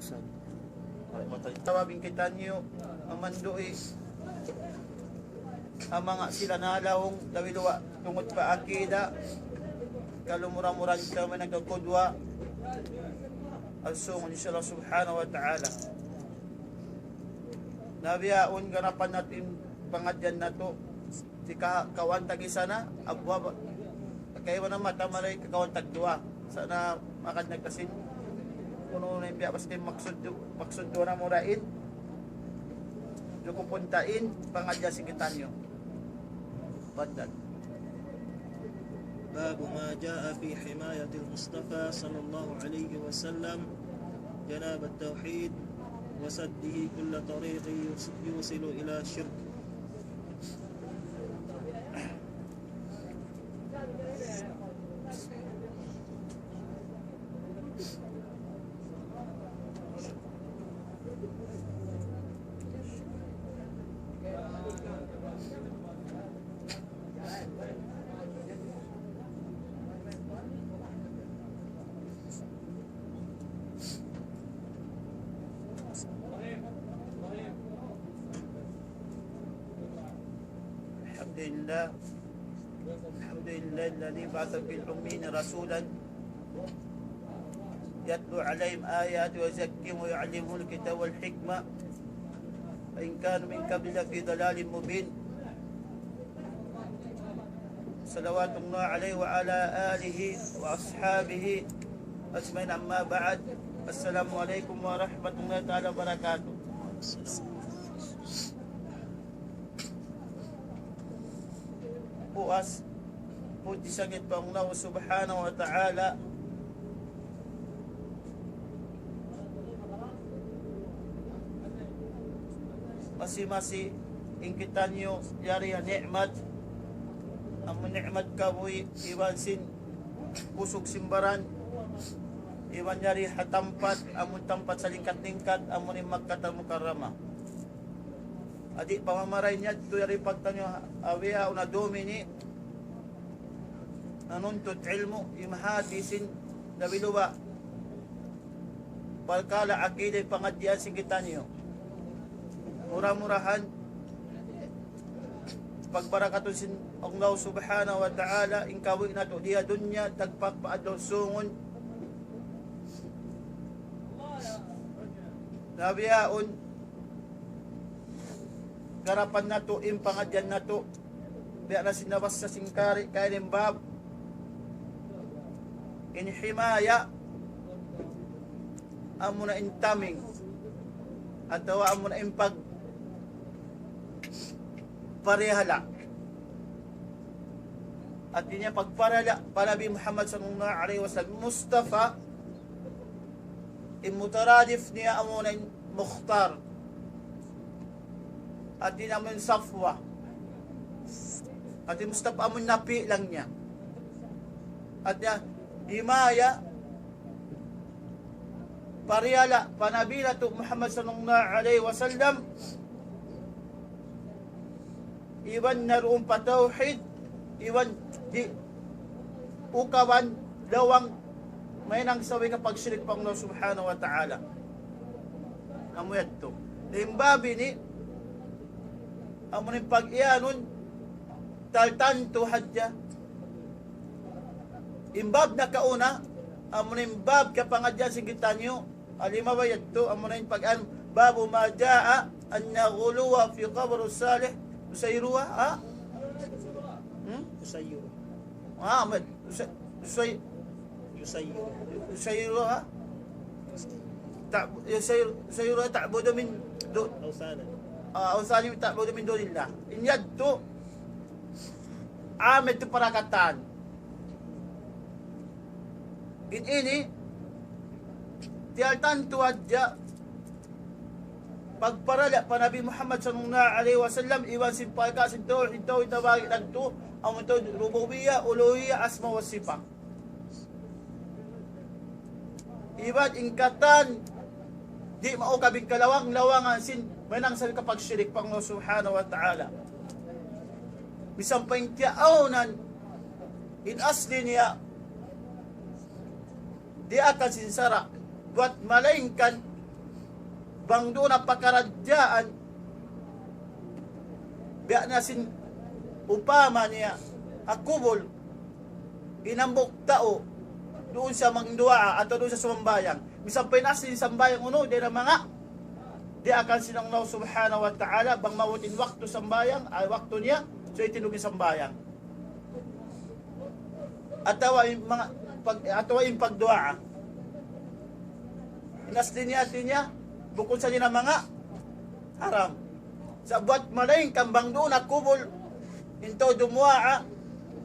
Usan. Tawabing kita niyo amandoy ang mga sila nalawong dawiluwa tungod pa akida kalumura-mura kita man nagkudwa alsungon insya Allah subhanahu wa ta'ala nabiyaon ganapan natin pangadyan na to si kawan tagisa na abwa kayo na mata maray kakawan tagdua sana makad nagkasin kuno na yung biya basta maksud na murain yung pupuntain pangadya si kita nyo badal. باب ما جاء في حماية المصطفى صلى الله عليه وسلم جناب التوحيد وسده كل طريق يوصل إلى الشرك. الحمد لله الذي بعث في الأمين رسولا يتلو عليهم آيات ويزكيهم ويعلمهم الكتاب والحكمة وإن كانوا من قبل في ضلال مبين صلوات الله عليه وعلى آله وأصحابه أجمعين أما بعد السلام عليكم ورحمة الله تعالى وبركاته. Puas puji sakit pa Allah subhanahu wa ta'ala masih ingkitan nyo yari nikmat ang nikmat kabuhi iwan sin pusok simbaran iwan yari hatampat amun tampat sa lingkat-lingkat amun ni Makkah al-Mukarramah adik pamamaray niya ito yari pagtanyo awiha una domini nanuntut ilmu imahatisin dawiluwa palkala akiday pangadyan singkitan niyo murah-murahan pagbarakatun sin Allah subhanahu wa ta'ala ingkawi na to diya dunya tagpak paadlaw sungon nabiyaon garapan na to, impangadyan na to biya na sinawas sa singkari kaya bab inhimaya amo na intaming at amo na impag parehala at din niya pagparala palabi Muhammad sallallahu alaihi wasallam Mustafa imutaradif niya amo na mukhtar at di naman safwa at di Mustafa amon napi lang niya at niya himaya pariyala panabila to Muhammad sallallahu alaihi wasallam iwan naroon patawhid iwan di ukawan lawang may nang sawi kapag syirik pang Allah subhanahu wa ta'ala amuyat to limbabi ni amunin pag-iyanon taltanto hadya imbab na kauna amunin bab kapangadyan sigitan nyo alimawa yadto amunin pag-an babu ma jaa an naghuluwa fi qabru salih usayruha ha? Usayru. Ahmed usayruha usayruha ta'budu min Awsanan. Awsani ta'budu min dunillah inyad to amed to parakatan ini tialtan tu adja pagparala pa Nabi Muhammad sallallahu alaihi wasallam iwan simpay ka sinto itawagi nagto ang ito rububiyya uluhiyya asma wa sifat iwan ingkatan di mao kabig kalawang-lawangan sin manang sa kapag syirik pang Allah subhanahu wa ta'ala bisang paingtiaunan in asli niya di akan sinsara buat malainkan bang doon ang pakaradyaan, biya na sin upama niya, akubol, inambok tao, doon sa mangdua at doon sa sumambayang. Misampay na sin sambayang uno, di na mga, di akan sinang Allah subhanahu wa ta'ala, bang mawatin waktu sambayang, ay waktu niya, so itinugin sambayang. Atawa yung mga, atawa yung pagdua, inasli niya, bukod sa niya mga haram. Sa buat malaing kambang doon nakubol into dumuaa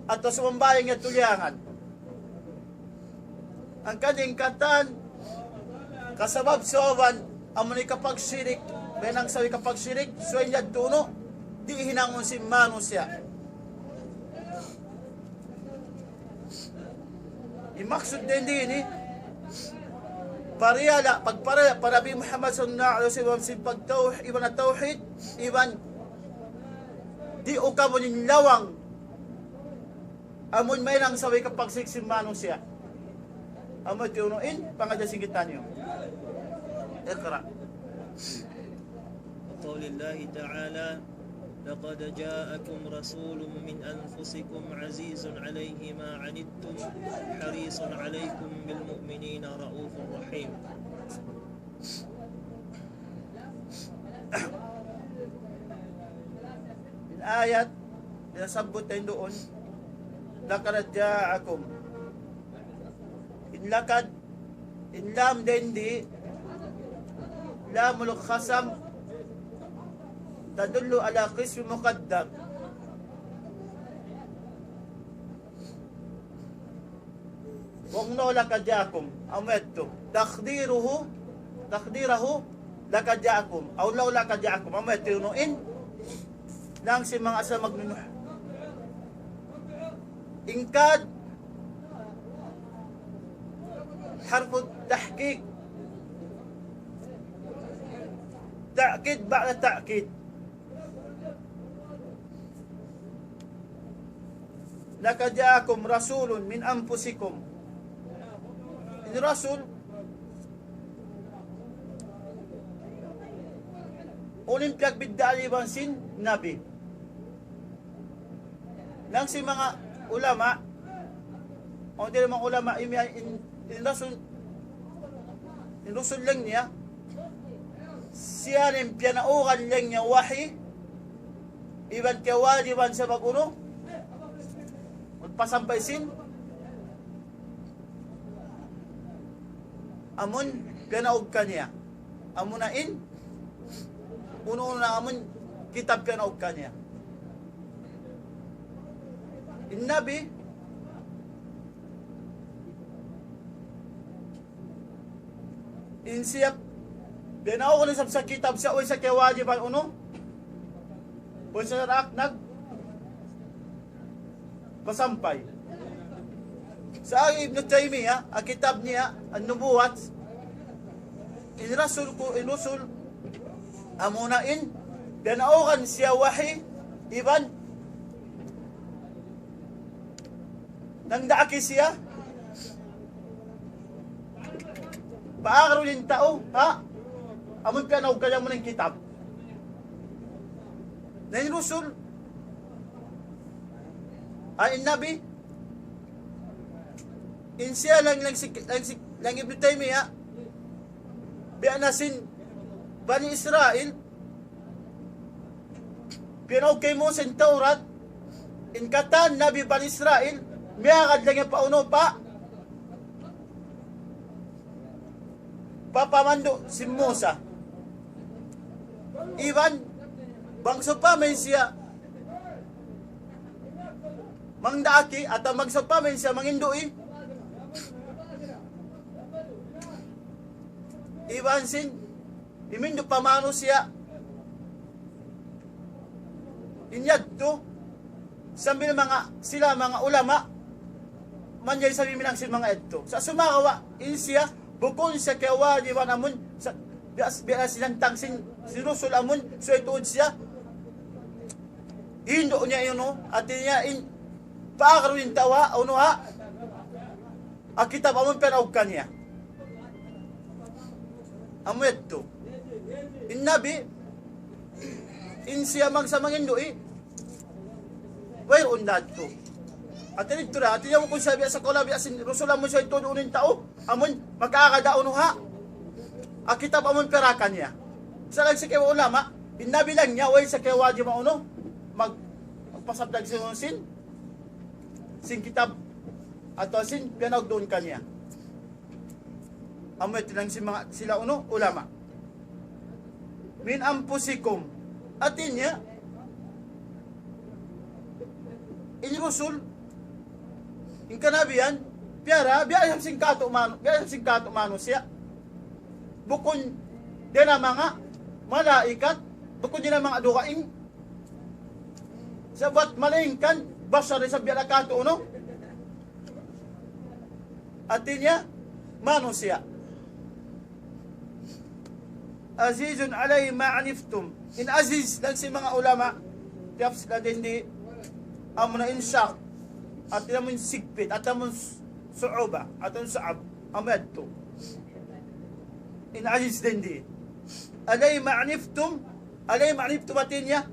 at sumambayang niya tulyangan. Ang kaning katan kasabab soban amuni kapag sirik benang sawi kapag sirik so niya tuno di hinangon si manusia. Imaksud din ni pariyala, pagparaya, para Nabi Muhammad sallallahu alaihi wasallam sin pagtauhid, iban na tauhid, iban di o kamo lawang amon may nang sawi kapag siksimano siya. Amon tiunuin, pangadya singitan nyo. Iqra. وقول الله تعالى لقد جاءكم رسول من أنفسكم عزيز عليه ما عنتم حريص عليكم بالمؤمنين رؤوف رحيم. Ayat nasabot tayo doon, lakad ja'akum, inlakad inlam dendi lamul khasam tadullu ala qism muqaddam. Wong no lakad ja'akum ametto takdirahu lakad ja'akum aw law lakad ja'akum ametto nuin lang si mga asa magnunuh. Ingkad harfu tahqiq ta'kid ba'da ta'kid. Laqad ja'akum rasulun min anfusikum. Ini rasul ulim piyagbiddali bansin nabi. Nang si mga ulama o di mga ulama in rasul lang niya siya rin pinaukan lang niya wahi iban kawajiban sa maguno magpasampay sin amon pinaug ka niya amunain uno na amon kitab pinaug ka niya. Nabi insiyap binaw ko sa kitab sa uy sa kawajiban uno o sa rak nag pasampay sa Ibn Taymiyyah ang kitab niya ang nubuwat inusul amunain binaukan siya wahi iban nang daaki siya paagro din tao ha amon ka naug kaya mo ng kitab na inusul ay nabi in siya lang Ibn Taymiyyah bianasin Bani Israel pinaug kay mo sa Taurat in katan nabi Bani Israel miyakad lang yung pauno pa papamando si Musa iban bangso pa may siya mangdaaki at magso pa may siya mangindui iban sin imindo pamano siya inyadto sambil sila mga ulama manyay sabi minang sin mga edto sa sumakawa insya bukod sa kawajiban amon sa biya silang tangsin sinusul amon so ituod siya indo niya yun at niya paakaroon tawa o ha ang kitab amon pinaug ka niya amon edto Nabi, in siya magsamangin doon, where on that to? At dito na, atin mo kung sabi sa kolabi, asin rusulan mo siya ito doon tao, amon, magkakadaon ha. Akitab amon perakan niya. Sa lang sa kewa ulama, Nabi lang niya, way sa kewa di mauno, magpasabdag sin kitab, ato sin, pinag doon kanya. Amon ito lang sila uno, ulama. Min ampusikum, atin niya, inirusul, yung kanabiyan, biyayang singkato mano siya. Bukon din ang mga malaikat, bukon din ang mga dukaing, sabat malingkan, basa rin sa biyalakato, no? Atin niya, mano siya. Azizun alay ma'aniftum. In aziz, lang si mga ulama, tiyaps na din di, amo na insyak, at namun sigpit, at namun su'uba, at namun sa'ab, amad to. In aziz din di. Alay ma'aniftum atin niya,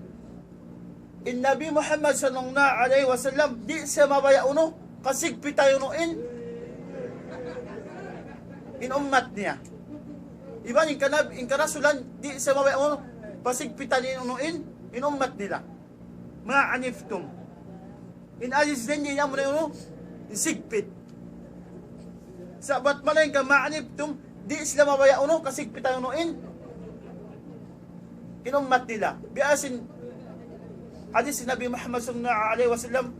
in Nabi Muhammad sallallahu alaihi wasallam, di siya mabaya uno, kasigpit tayo noin, in ummat niya. Iba in karasulan, di siya mabaya uno, pasigpitan inunuin, in ummat nila. Ma'aniftum. In aziz din niya mo na yun, sigpit. Sabat malayin ka, ma'aniftum, di sila mabaya uno, kasigpitan inunuin, in ummat nila. Biasin, hadis si Nabi Muhammad sallallahu alaihi wasallam,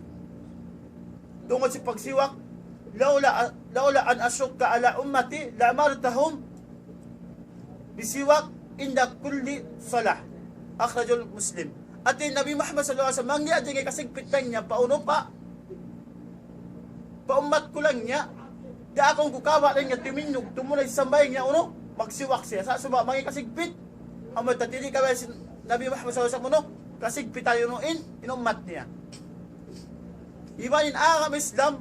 tungkol si pagsiwak, laula an asyukka ala ummati, la amartahum, bisiwak inda kulli salah. Akhrajul Muslim. At yung Nabi Muhammad sallallahu alaihi wasallam, mangya di kasigpitan niya, pauno pa, paummat ko lang niya, di akong kukawa lang niya, timinog, tumulay sambay niya, uno, magsiwak siya. Sa suma, mangya kasigpit, amot, tatili ka ba si Nabi Muhammad sallallahu alaihi wasallam, kasigpit tayo noon, inummat niya. Ibanin ang Islam,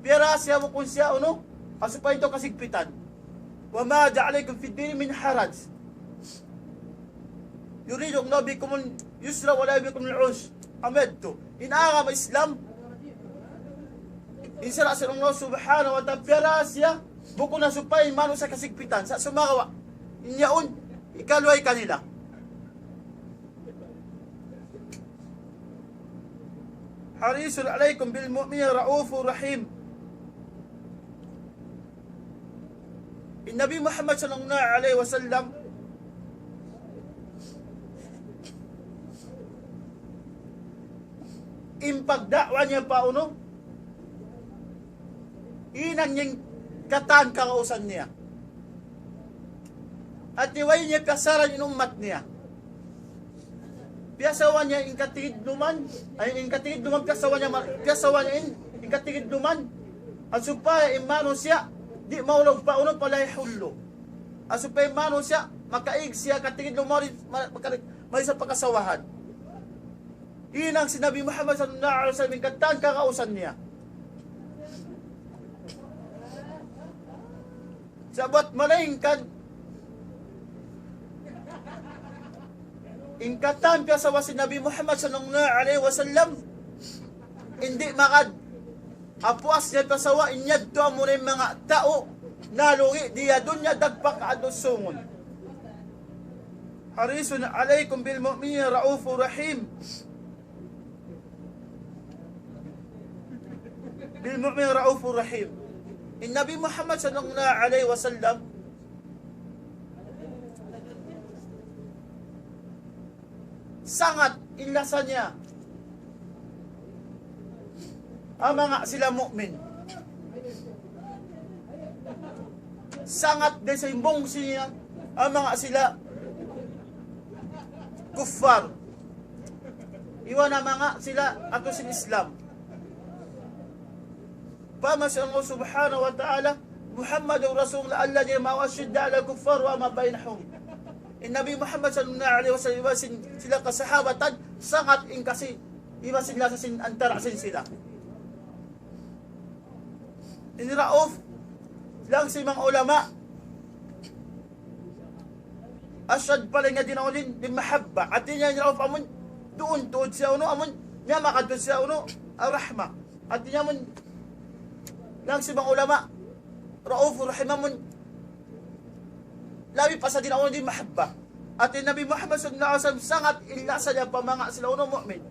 pira siya mo kung siya, uno, asupay ito kasigpitan. Wa ma ja'alaykum fid din min haraj. Yuridu Allah bikum yusra wa la bikum al-'usr. Amadto. In agam Islam, in sira sa Allah subhanahu wa ta'ala, pira siya, buko na supay, mano sa kasigpitan, sa sumagawa, inyaon, ikalway kanila. Harisun alaykum bil mu'minin ra'ufur rahim. Nabi Muhammad sallallahu alaihi wasallam, impagdakwa niya pa uno, inang niyang katan kakausan niya. At iway niya kasaran yung umat niya. Piyasawan niya inkatigid luman, piyasawan niya inkatigid luman, at supaya imano siya, di maulog pa uno palay hullo. Asupay mano siya, makaig siya, katigid lumari, may sa pagkasawahan. Iyon ang sinabi Muhammad sallallahu alaihi wasallam, katan kakausan niya. Sabat malingkan, ingkatan kasawa si Nabi Muhammad sallallahu alaihi wasallam, hindi makad apuas niya pasawa, inyad to mo rin mga tao, nalungi, diya doon niya dagpak adusungon. Harisun alaykum bil mu'minin ra'ufur rahim. Bil mu'minin ra'ufur rahim. In Nabi Muhammad sallallahu alaihi wasallam, sangat inlasa niya ang mga sila mu'min. Sangat din sa imbong siya ang mga sila kuffar. Iwan na mga sila ato sin Islam. Pamas Allah subhanahu wa ta'ala, Muhammadur Rasulullah alladhi mawashidda ala kuffar wa ma bainahum. In Nabi Muhammad sallallahu alaihi wasallam, sila kasahabatan, sangat in kasi iba sila sa antara sila. Iniraof lang si mga ulama, asyad pala nga dinaulin din mahabba. At niya niya amon doon tuod siya uno amon niya makadto siya uno arahma. At niya mon lang si mga ulama Raufur Rahim amon labi pa sa dinaulin din mahabba. At Nabi Muhammad sallallahu alaihi wasallam sangat illa sa niya pamanga sila uno mu'min.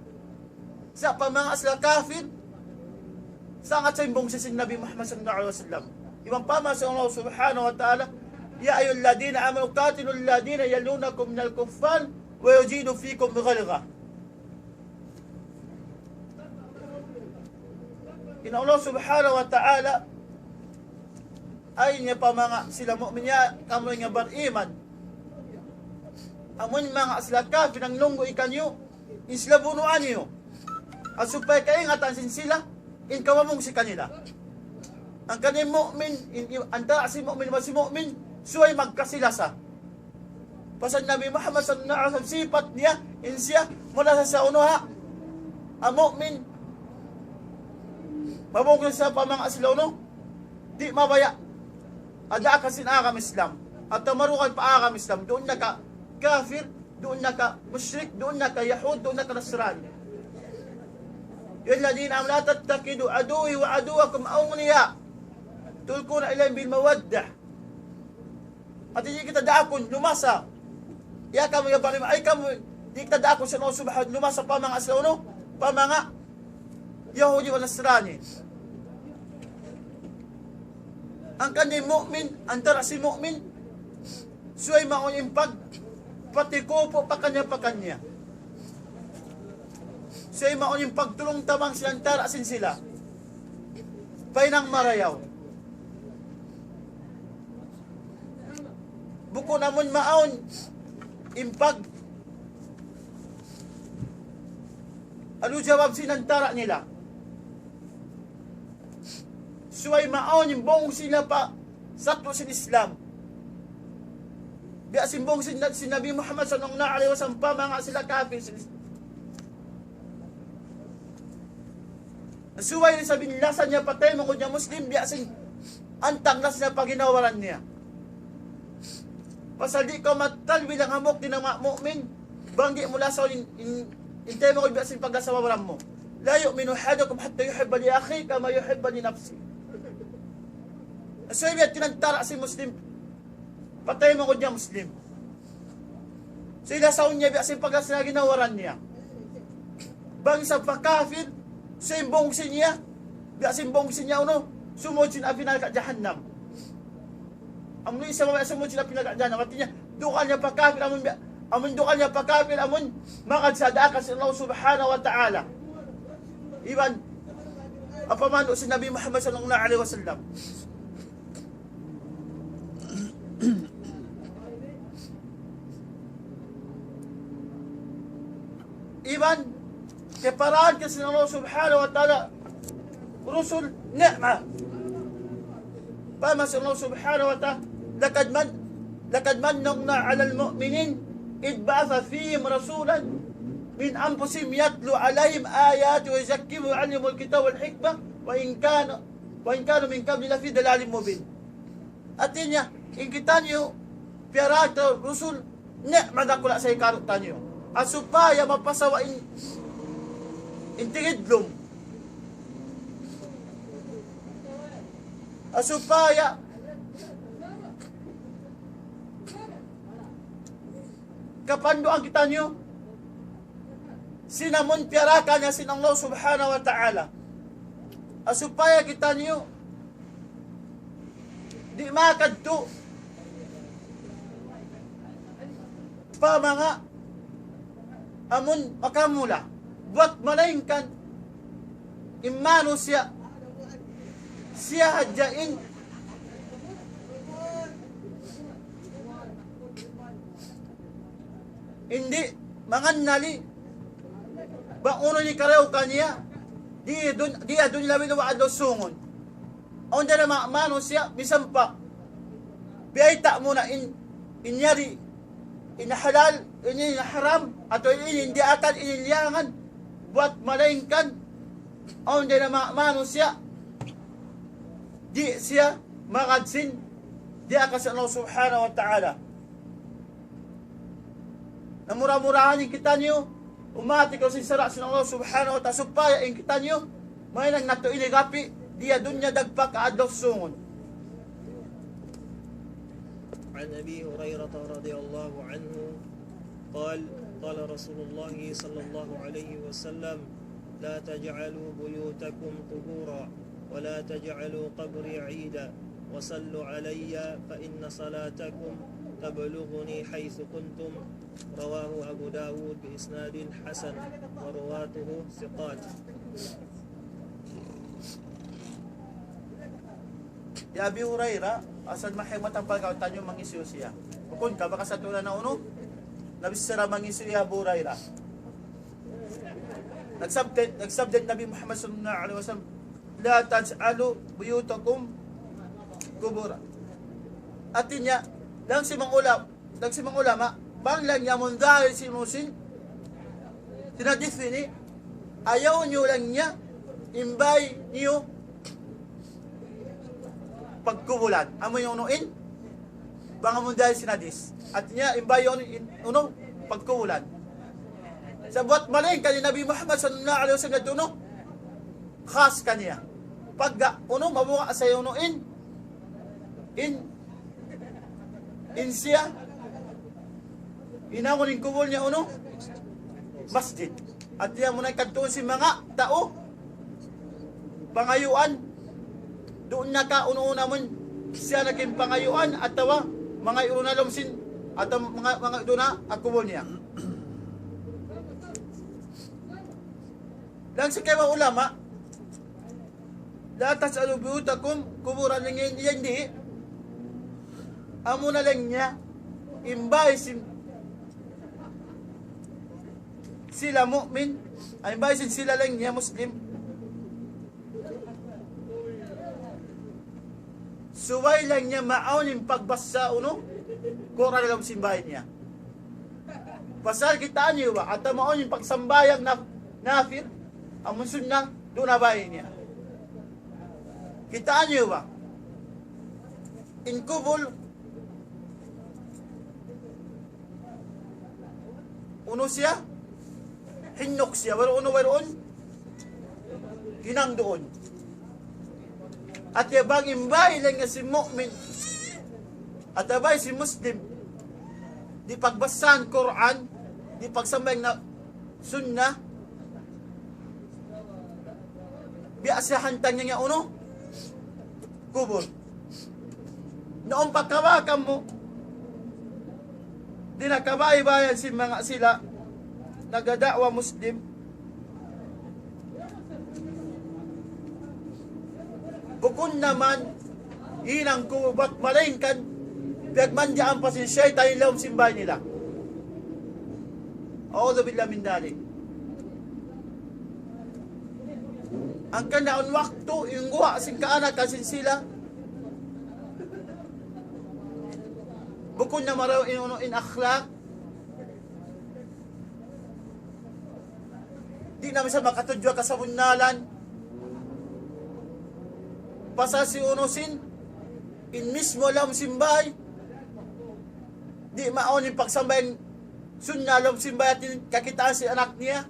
Sa pamanga sila kafir sangat sa imbong sising Nabi Muhammad sallallahu alaihi wasallam. Ibang pama sa Allah subhanahu wa ta'ala, ya ayyuhalladhina amanu qatilul ladina yalunakum minal kuffar wa yujidu fikum ghalgha. In Allah subhanahu wa ta'ala ay niya pamanga sila mu'min niya kamoy nga bariman. Amon mga sila kafir ang lunggo ikanyo isla bunuan niyo. Asupay kay ingatan sin sila in kawamong si kanila. Ang kanin mu'min, anta si mu'min ba si mu'min, suway magkasilasa. Pasal Nabi Muhammad sallallahu alaihi wasallam sifat niya, insya, mula sa unuha, ang mu'min, mabungkol sa pamang asilaw no, di mabaya. Ada kasin akam Islam, at tamarukan pa akam Islam, doon na ka kafir, doon na ka musyrik, doon na ka Yahud, doon na ka Nasrani. Yung ladina am la tattakidu aduwi wa aduwakum awliya. Tulkuna ilayhim bil mawaddah. At hindi kita daakon lumasa. Ya kamo ya banim ay kamo di kita daakon sa Allah subhanahu lumasa pa mga aslauno, pa mga Yahudi wal Nasrani. Ang kanil mu'min, antara si mu'min suway maon impag patikupo pa kanya. Suway maon impag tulong tamang silang tarasin sila. Painang marayaw. Buko namon maon impag ano jawab sinantara nila suway maon yung bong sila pa sakto sin Islam biya simbong sin Nabi Muhammad sallallahu alaihi wasallam pa mga sila kafir suway ni sabi lasan niya patay mo niya Muslim biya sin antang nas na paginawaran niya. Pasal di ko matalwi lang hamok din ang mga mu'min. Banggi mula sa intay mo ko ibiasin pagkasawawaran mo. La yu'minu ahadukum hatta yuhibba li akhi kama yuhibba li nafsi. So ibig tinantara si Muslim. Patay mo ko niya Muslim. So ilasaw niya ibiasin pagkasin na ginawaran niya. Bang sa pakafir, so imbongsin niya, ibiasin bongsin niya uno, sumod sin abinal ka jahannam. Amun isa mga sumod sila pinagdaan natin niya dukal niya pagkafir amun dukal niya pagkafir amun makadsada ka sa Allah subhanahu wa ta'ala. Iban apamano si Nabi Muhammad sallallahu alaihi wasallam. Iban keparaan kasi Allah subhanahu wa ta'ala rusul ni'mah. Pama sa Allah subhanahu wa ta'ala لقد مننا على المؤمنين إذ بعث فيهم رسولا من أنفسهم يتلو عليهم آيات ويزكيهم ويعلمهم الكتاب والحكمة وإن كانوا من قبل لفي ضلال مبين. Artinya, in kita niyo piyarata rusul ni'ma na kula sa ikarot tanyo. At supaya mapasawa intigidlom. At supaya kapanduan kita niyo sinamon piyaraka niya sin Allah subhanahu wa ta'ala. At supaya kita niyo di makadto pa mga amon makamula buat malaingkan imano siya hadyain hindi mangannali ba uno ni karew kanya di adun labi wa adlo sungon onda na maano siya misampa biayta mo na inyari inahalal ini haram atau ini hindi akan inilyangan buat malaingkan onda na maano siya di siya makadsin di akas Allah subhanahu wa ta'ala. na mura-murahan yung kita nyo, umati ko sinsara sa Allah subhanahu wa ta'ala, supaya yung kita nyo, may nang nato inigapi, diya dunya dagpa kaadlaw sungon. عن أبي هريرة رضي الله عنه قال قال رسول الله صلى الله عليه وسلم لا تجعلوا بيوتكم قبورا ولا تجعلوا قبري عيدا وصلوا علي فإن صلاتكم تبلغني حيث كنتم رواه أبو داود بإسناد حسن ورواته ثقات. Ya Abi Hurairah, asal mahimat ang pagkautan yung mangisiyo siya. Bukod ka, baka sa tulan na uno, nabisira mangisiyo ya Abu Hurairah. Nagsabdit Nabi Muhammad sallallahu alaihi wasallam, la taj'alu buyutakum kubura. Artinya, lang si mga ulama, bang lang yamun dahil si Musin, tinadif ini, ayaw nyo lang niya, imbay niyo, pagkubulan. Amo yung unuin, bang mo dahil sinadis. At niya, imbay yung pagkubulan. Sa buat maling kani Nabi Muhammad sallallahu alaihi wasallam tuno, khas kaniya. Pagga, mabuka sa yung unuin, in siya, inamon yung kubul niya masjid. At niya muna kantuon si mga tao, pangayuan, doon na ka una mo siya naging pangayuan at tawa mga irunalomsin at mga doon na akubol niya. Lang sa kayo ulama, la tas'alu buyutakum kuburan ng hindi amo na lang niya imbay sila mu'min ay imbay sila lang niya muslim. Suway lang niya maaon yung pagbasa kung ano lang simbahin niya. Pasal kita niyo ba? At maon yung pagsambayang nafir, ang musun na doon na bahin niya. Kita niyo ba? In kubul, siya, hinok siya, waroon, hinang doon. At yabang imbay lang nga si mu'min at abay si muslim di pagbasan Quran, di pagsambay na sunnah, biasahan tang niya kubur. Noong pagkawakan mo, di nakabay-bayan si mga sila nagadakwa muslim, bukun naman, inang kubat malingkan, pagmandyaan pa si syaitan ilawang simbay nila. A'udhu billah min dalik. Ang kanaon waktu, yung guha sing kaanak kasin sila, bukun na maraw in akhlaq, di namin sa makatudyo kasabunalan, pasal si unusin in mismo alam simbay di maon yung pagsambay sunnah alam simbay at kakitaan si anak niya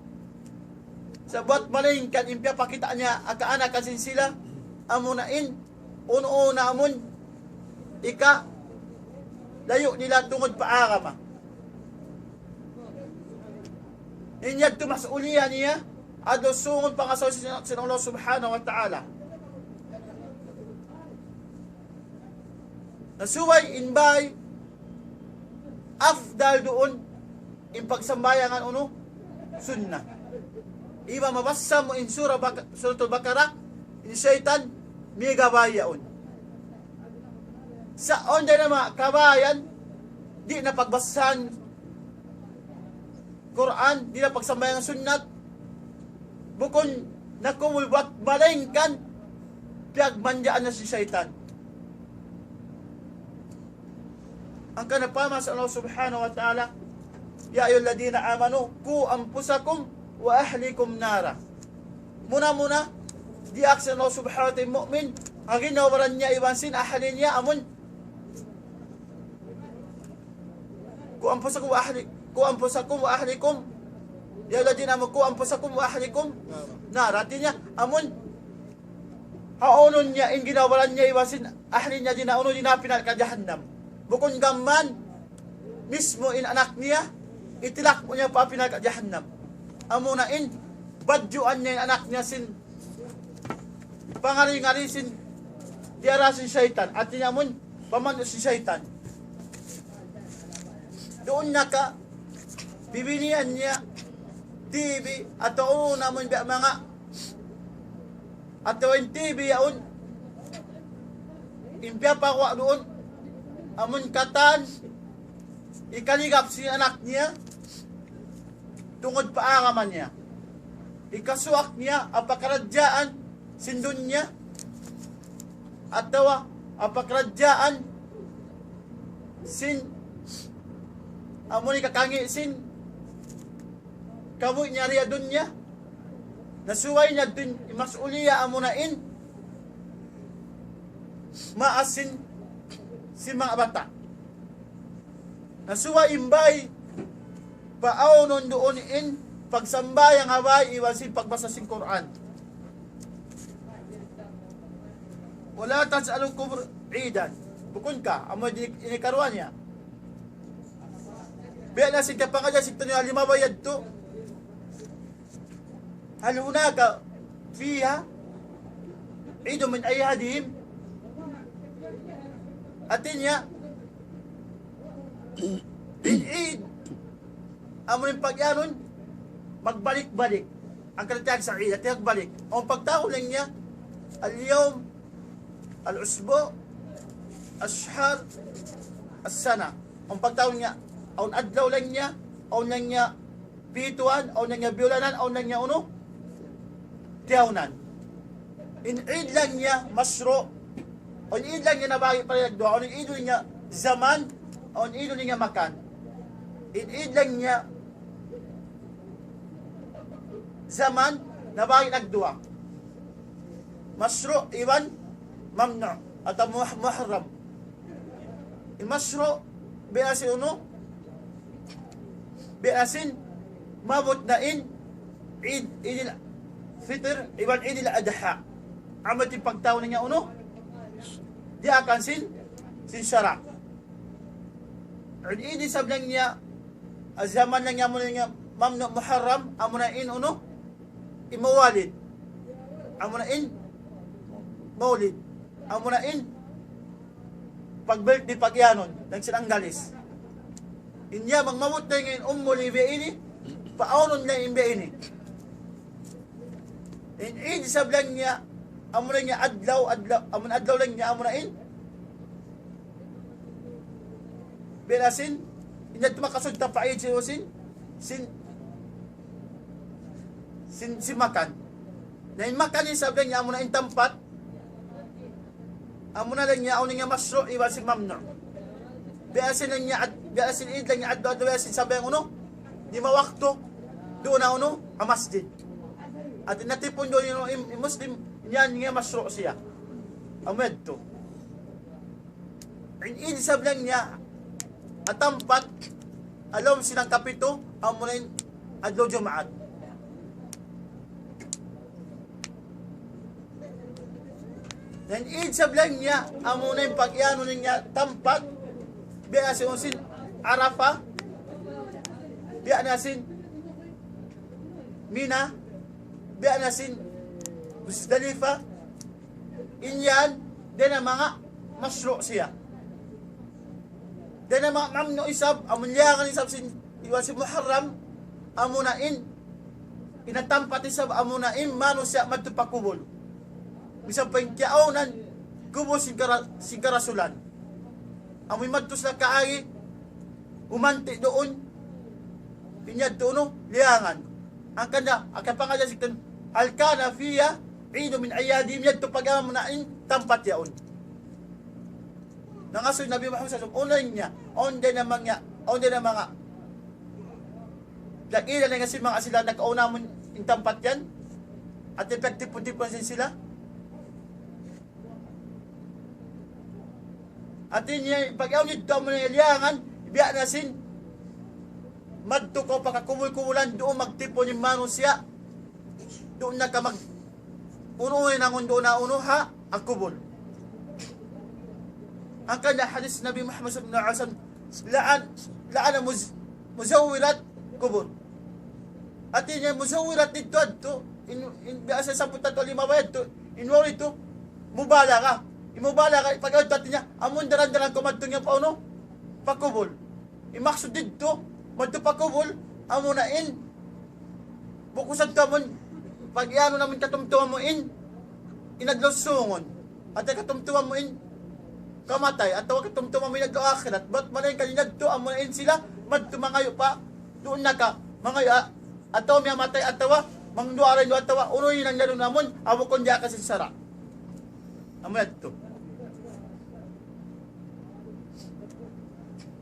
sa buat maling kan impya pakita niya aga-anak kasin sila amunain uno-una amon ika layo nila tungod paarama inyad tumasulihan niya ado sungod pangasaw si Allah subhanahu wa ta'ala. Nasuway inbay afdal doon in pagsambayangan sunnah. Iba mabasa mo in suratul Baqarah in syaitan migabayaon. Sa onda na mga kabayan di na pagbasahan Quran, di na pagsambayangan sunnat, bukon nakumulbat balengkan piyagmandyaan na si syaitan. Ang kanapama sa Allah subhanahu wa ta'ala, ya ayyuhalladhina amanu qu anfusakum wa ahlikum nara. Muna di aksan Allah subhanahu wa ta'ala mu'min ang ginawaran niya iwansin ahalin niya amon qu anfusakum wa ku anfusakum wa ahlikum ya ladina amanu ku anfusakum wa ahlikum nar. Artinya amun haunon niya in ginawalan niya iwasin ahli niya dinauno dinapinal ka jahannam. Bukon gamman mismo in anak niya itilak mo niya pa pinal ka jahannam. Amuna in badjuan niya in anak niya sin pangari-ngari sin diarasin syaitan. Artinya amun pamano si syaitan. Doon na ka bibinian niya TV atau namun biya mga atau yung TV yaon impya pa ko doon amun katan ikaligap si anak niya tungod paaraman niya ikasuak niya apakaradyaan sindun niya atau apakaradyaan sin amun ikakangi sin kamu nyari adun niya nasuway niya dun masuliya amunain maasin si mga bata nasuway imbay paaw nun doon in pagsambayang haway iwasin pagbasa sin Quran wala tas'alun kubr idan bukun ka amo inikaruan niya biya na sin kapangadya sin tunyo lima bayad to hal hunaka fiha عيد من أيادهم Atinya Eid amunin pagyanon magbalik-balik ang kalatag sa Eid at nagbalik ang pagtao lang niya al-yawm al-usbu ashhar as-sana ang pagtao niya ang adlaw lang niya ang lang niya pituan ang lang niya biulanan ang lang niya uno tiyawnan in Eid lang niya masro ang Eid lang niya nabagi para nagdua ang Eid lang niya zaman ang Eid lang niya makan in Eid lang niya zaman nabagi nagdua masro iwan mamnu atau muharram masro biasin uno biasin mabot na in Eid Fitr iwan Eid al-Adha amat yung pagtao niya uno di akan sin syara Eid sablang niya zaman lang niya muna niya mamnu muharram amuna in uno imawalid amuna in maulid amuna in pag-birthday pagyanon ng sinanggalis inya magmamot na ngayon umuli ini paonon na ini in Eid sablang niya amuna niya adlaw amuna adlaw lang niya amuna in belasin inya tumakasod ta pa Eid sin makan na in makan in sablang niya amuna in tampat amuna lang niya awning niya masro iwan si mamnu belasin lang niya belasin Eid lang niya adlaw belasin sablang uno di mawakto doon na uno a masjid at natipon doon yung Muslim yan nga masro siya amed to in sablang niya atampat alom silang kapito amunin adlaw Jumaat then in sablang niya amunin pagyano niya tampat biya sin Arafah biya nasin Mina biya nasin Musdalifa inyan din ang mga masro siya din ang mga mamno isab amunyakan isab iwan si Muharram amunain inatampat isab amunain mano siya matupakubol isab pa yung kiaunan kubo si karasulan amoy madtos na kaagi umanti doon pinyad doon liangan ang kanya ang kapangadya siktan alkana fiya Eid min ayadim yadto pagama na in tampat yaon nangasoy Nabi Muhammad sallallahu alaihi wasallam niya on din na mga dakila na nga si mga sila nagkauna mo in tampat yan at epektipo-tipo sin sila at niya pag yaon nito mo na iliangan biya na sin madto ko pagkakumul-kumulan doon magtipon yung manon siya. Doon na ka mag unuhin ang doon na uno ha, ang kubol. Ang kanya hadis Nabi Muhammad sallallahu alaihi wasallam, la'an muzawirat kubol. At niya muzawirat dito adto in biasa sa putat to lima bayad to inwari to mubala ka. Imubala ka pag niya amon daran-daran ko madto nga pa uno pakubol. Imaksud dito madto pakubol amo na in bukusad ka mon pag iano naman katumtuan mo in inaglosungon at katumtuan mo in kamatay at tawag katumtuan mo in naglo akhirat bat malay kanina to amo na in sila madto mangayo pa doon na ka mangayo ataw miya matay atawa mangduaray do atawa uno yun ang lalo namon amo kon diya kasi sara amo yadto.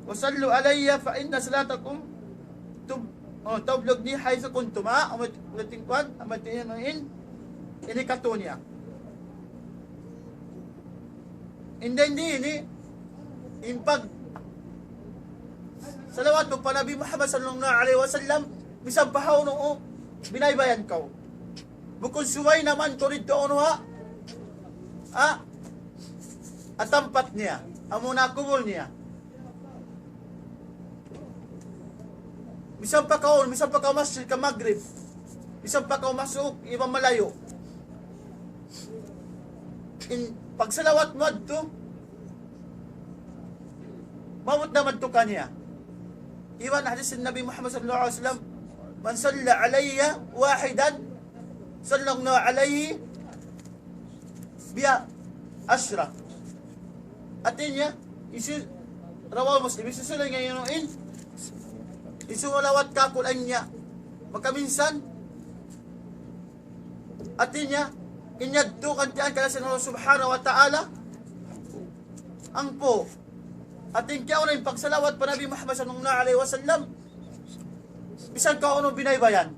Wasallu alayya fa inna salatakum tablugni haythu kuntum. Ulitin kwan, amatin ini katunya. Hindi impag salawat pa Nabi Muhammad sallallahu alaihi wasallam bisan pahaw no binaybayan kaw. Bukod suway naman ko rito ano ha? Atampat niya, amo na kumul niya. Bisan pa ka masjid ka Maghrib. Bisan pa ka masuk ibang malayo. In pagsalawat mo adto mawat naman to kanya. Iwan hadis Nabi Muhammad sallallahu alaihi wasallam, man salla alayya wahidan sallallahu alayhi biya ashra. Artinya isu rawal Muslim isusulay ngayon isulawat ka kulang niya magkaminsan artinya inyadto kantian kala sa Allah subhanahu wa ta'ala ang po ating kaya na yung pagsalawat pa Nabi Muhammad sallallahu alaihi wasallam bisan ka unong binaybayan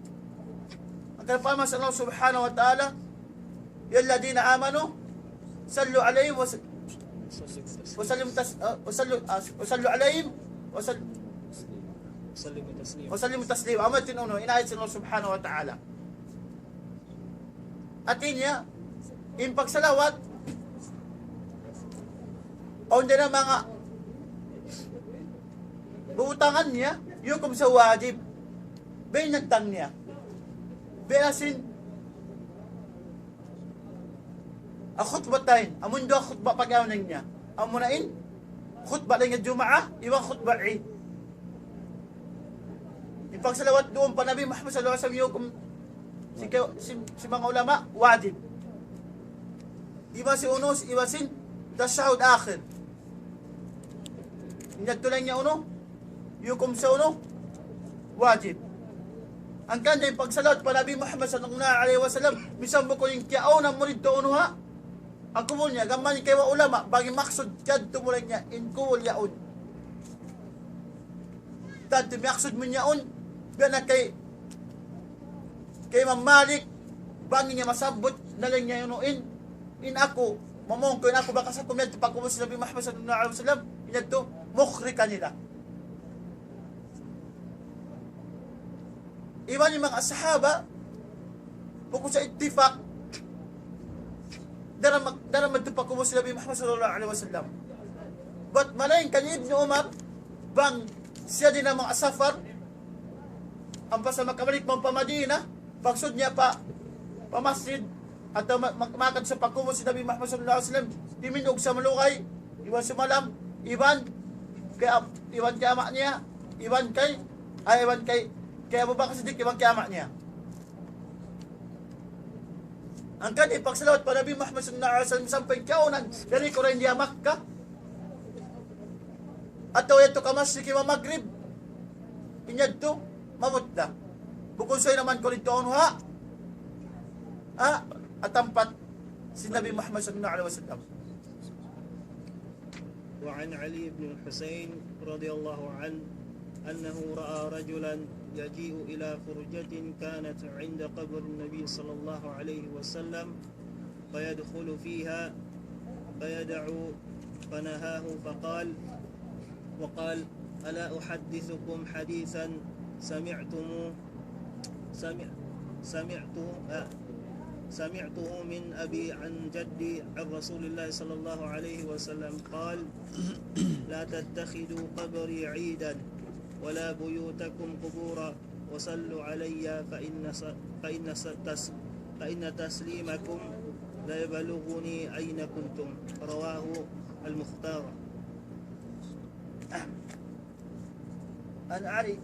ang kalapama sa Allah subhanahu wa ta'ala yung ladina amanu sallu alayhim wasallu alayhim wasallimu taslim amat tinuno inayat sa Allah subhanahu wa ta'ala atin niya in pagsalawat o hindi na mga buutangan niya yukum sa wajib bay nagtang niya bay asin a khutbatain amun do khutba pag-awanan niya amunain khutba lang yung Jumaah iwang khutba Eid. Ipagsalawat doon pa Nabi Muhammad sallallahu alaihi wasallam yukum si mga ulama wajib. Iba si uno iba sin tashahud akhir. Inatulan niya uno yukum sa uno wajib. Ang kanya ipagsalawat pa Nabi Muhammad sallallahu alaihi wasallam bisan ko yung kiaw na murid to uno ha. Ako mo niya gaman kay wa ulama bagi maksud kad tumulan niya in kuwal yaun. Tad maksud mo niya on na kay Imam Malik bangin niya masabot nalang niya yun in ako mamong ko in ako baka sa kumiyad pagkumo si Nabi Muhammad sallallahu alaihi wasallam inadto mukhri kanila iwan yung mga sahaba bukod sa ittifaq daram magtupagkumo si Nabi Muhammad sallallahu alaihi wasallam but malayin kanya Ibn Umar bang siya din ang mga safar ang pa sa makabalik mong pamadina pagsud niya pa masjid at makad sa pagkumo si Nabi Muhammad sallallahu alaihi wasallam diminog sa malukay iwan sumalam iwan kay ama niya iwan kay Abu Bakar Siddiq iwan kay ama niya ang kani pagsalawat pa Nabi Muhammad sallallahu alaihi wasallam sampay kaunan dari ko rin diya Makkah at ito ka masjid kay Maghrib inyadto mamutda. Bukod sa'yo naman ko rito ha? Atampat si Nabi Muhammad sallallahu alaihi wasallam. وعن علي بن الحسين رضي الله عنه أنه رأى رجلا يجيء إلى فرجة كانت عند قبر النبي صلى الله عليه وسلم فيدخل فيها فيدعو فنهاه وقال ألا أحدثكم حديثا سمعتم سمع سمعته من أبي عن جدي عن رسول الله صلى الله عليه وسلم قال لا تتخذوا قبري عيدا ولا بيوتكم قبورا وصلوا علي فإن تسليمكم لا يبلغني أين كنتم. رواه المختار. عن علي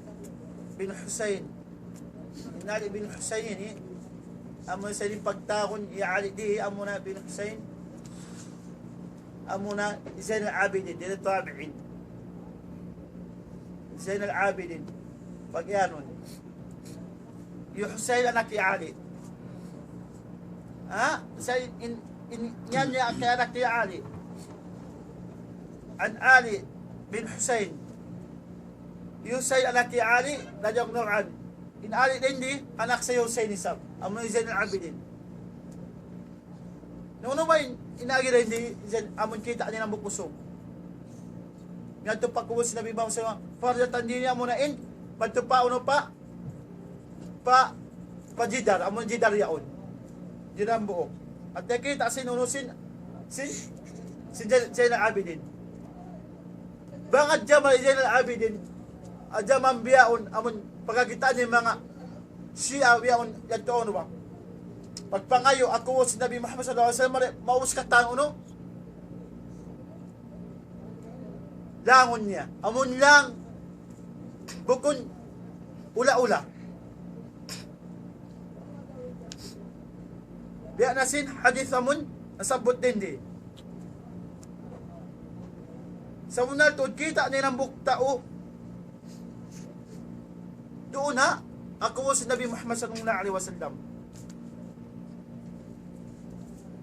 bin Husayn. Ali bin Husayn ni amo sa ni pagtahon ya Ali di amo na bin Husayn amo na Zain al-Abidin dito tabi'in. Zain al-Abidin pag yanon yung Husayn anak ni Ali sa yan niya kay anak ni Ali an Ali bin Husayn Husayn anak ni Ali radhiyallahu anhu in Ali din di anak sa Husayn isab amo ni Zain al-Abidin no ba inagi rin di amon kita niya ng bukusog ngadto pa kuwes Nabi Muhammad sa fardatan din niya mo na in padto pa uno pa jidar amon jidar yaon jidar buok at nakita sinunusin si Zain al-Abidin bangad jamal Zain al-Abidin ajaman biyaon amon pagkakitaan niya mga Shia biyaon yadto ano ba pagpangayo ako si Nabi Muhammad sallallahu alaihi wasallam maus katan uno langon niya amon lang bukon ula-ula biya nasin hadith amon nasabot din di sa unal tuod kita nilang buktao doon na ako si Nabi Muhammad sallallahu alaihi wasallam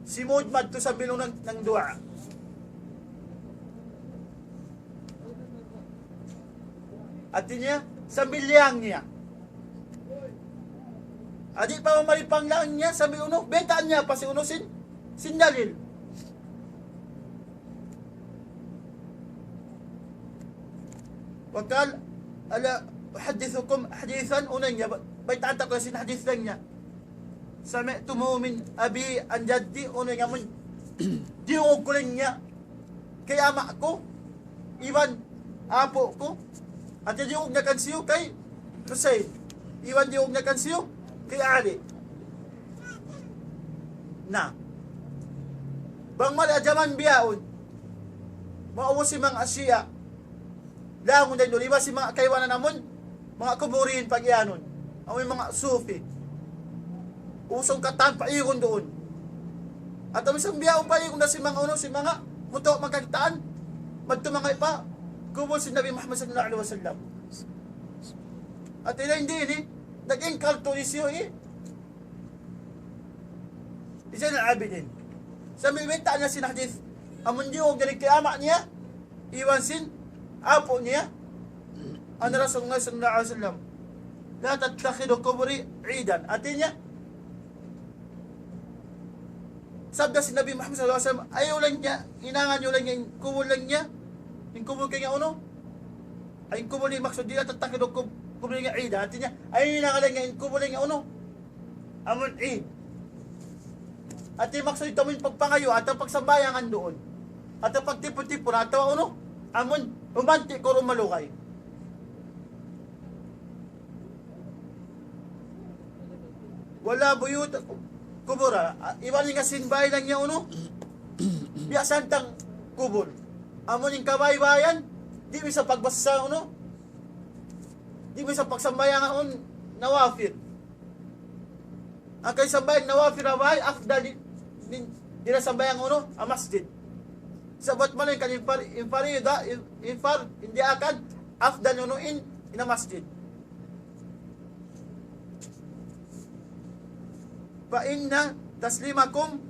si Mudmad to sa bilong ng dua at niya sa bilyang niya adi pa maripang lang niya sa uno betaan niya pa si uno sin dalil wakal ala uhaddithukum hadithan unan niya baitata ko sin hadith lang niya sami'tumu min abi an jaddi unan niya mun diog ko lang niya kaya ama ko iwan apo ko at diog na kansiyo kay Husayn iwan diog na kansiyo kay Ali na bang malajaman biyaon maawo si mga Asya langon din doon iba si mga kaywanan namon mga kuburin pagyanon amoy mga sufi usong katan paigon doon at ang isang biyaon paigon na si mga muto magkakitaan madto mga ipa kubol si Nabi Muhammad sallallahu alaihi wasallam at ila hindi naging kartunisyo Zain al-Abidin sa mibenta niya sin hadith amon diog galing kiyama niya iwan sin apo niya ang Rasulullah sallallahu alaihi wasallam la tattakhidu kubri idan atin niya sabda si Nabi Muhammad sallallahu alaihi wasallam ayaw lang niya inangan niyo lang yung kubul lang niya yung kubul kaya uno ay kubul ni maksud dila tattakhidu kubri nga idan atin niya ayaw inangan lang niya yung kubul nga uno amon at yung maksud ito mo yung pagpangayo at ang pagsambayangan doon at ang pagtipo-tipo na ito ano amon umanti ko rumalukay wala buyut kubura iwan nga sinbay lang niya uno biyasan tang kubur amon yung kabaybayan di mo sa pagbasa uno di mo sa pagsambayangan on nawafir ang kay sambayan nawafir abay afdal di na sambayang uno ang masjid sabot man kan infar hindi akan afdal uno in masjid fa inna taslimakum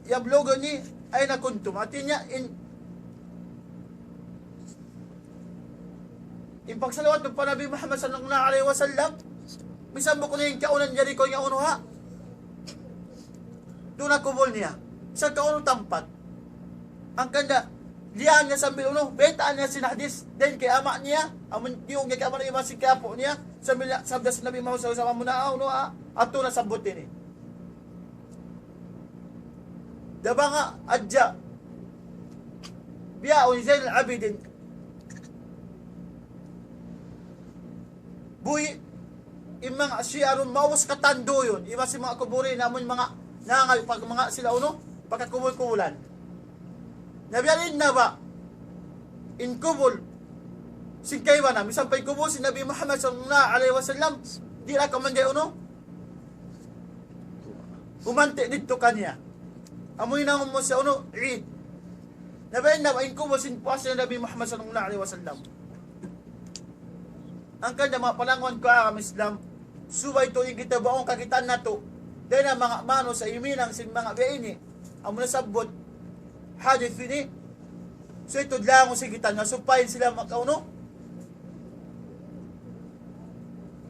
yabluguni ayna kuntum artinya in pagsalawat ng Nabi Muhammad sallallahu alaihi wasallam bisan mo ko na yung kaunan niya ko yung uno ha doon na kubol niya isang kauno tampat ang kanda liyan niya sambil betaan niya sinadis din kay ama niya amon yung kay ama niya si kapo niya sambil sabda sa Nabi Muhammad sallallahu alaihi wasallam ato na sabot din daba nga adja biya o Zain al-Abidin buhi imang asyaron mawas katando yun iba si mga kuburi namon mga nangal pag mga sila pagkakubul-kubulan nabiyanin na ba in kubul singkay ba na misang pa'y kubul si Nabi Muhammad sallallahu alaihi wasallam di ra ka man gay umante dito kanya amoy na mo sa Eid nabiyanin na ba in kubul sin puas si Nabi Muhammad sallallahu alaihi wasallam ang kanya mga palangon ko ang Islam subay to yung kita baong kagitan na to dahil na mga mano sa iminang sin mga biyaini amo na sabot hadith ini so ito lang si kita nga supayin sila makauno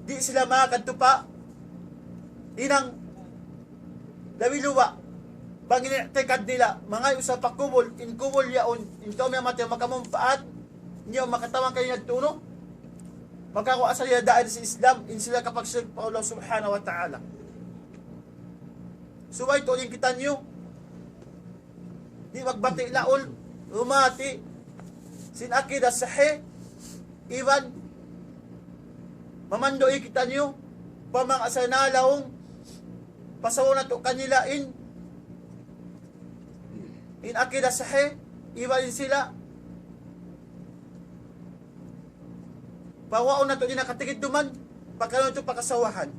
di sila makakatupa inang dawiluwa bangin tekad nila mga usa pa kubol in kubol yaon in kami mate makamumpaat niyo makatawang kayo nagtuno magkakuha sa liya daan sa Islam in sila kapag sila pa Allah subhanahu wa ta'ala suway to yung kita nyo di magbati laol umati sin akida sahih iban mamando kita nyo pamang asanalahong pasaw na to kanila in akida sahih iban sila pawao na to din nakatigid duman pagkaroon ito pakasawahan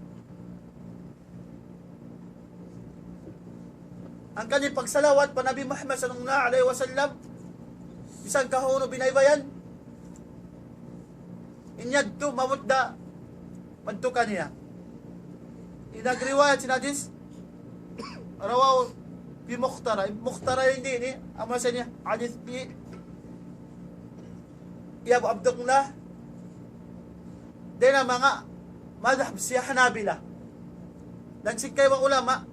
ang kanyang pagsalawat pa Nabi Muhammad sallallahu alaihi wasallam isang kahono binaybayan inyag to mawudda madtukan niya inagriwayat sinadis rawaw bi mukhtara hindi ni amasa niya hadith bi ya Abu Abdullah din ang mga madhab siya Hanabila nagsikay mga ulama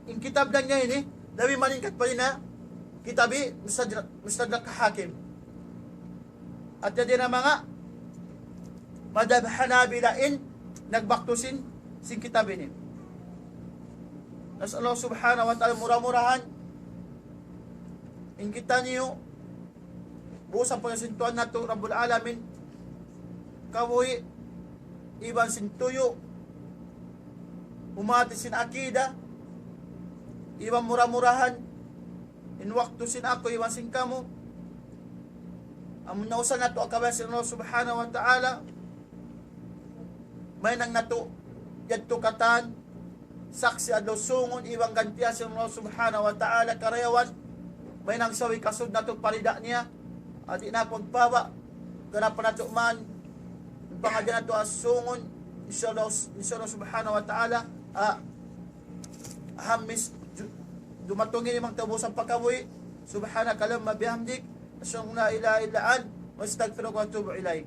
in kitab lang niya ini Nabi maningkat pa rin na kitabi Mustadrak Hakim at din ang mga madhab Hanabila in nagbaktusin si kitab ini nas Allah subhanahu wa ta'ala murah-murahan in kita niyo buusang pangasintuan nato Rabbul Alamin kawoy iban sintuyo umati sin akida iban murah-murahan in waktu sin ako iban sin kamo amun nausan nato akaban sin Allah subhanahu wa ta'ala may nang nato yadto katan saksi adlaw sungon iban gantiya sin Allah subhanahu wa ta'ala karayawan may nang sawi kasud nato parida niya adi na pagpawa ganapan nato man pangadyan nato asungon inshallah subhanahu wa ta'ala hamis dumatungin imang tabusan pagkabuhi subhanaka lamma bihamdik asyhadu an la ilaha illa ant wa astaghfiruka wa atubu ilaik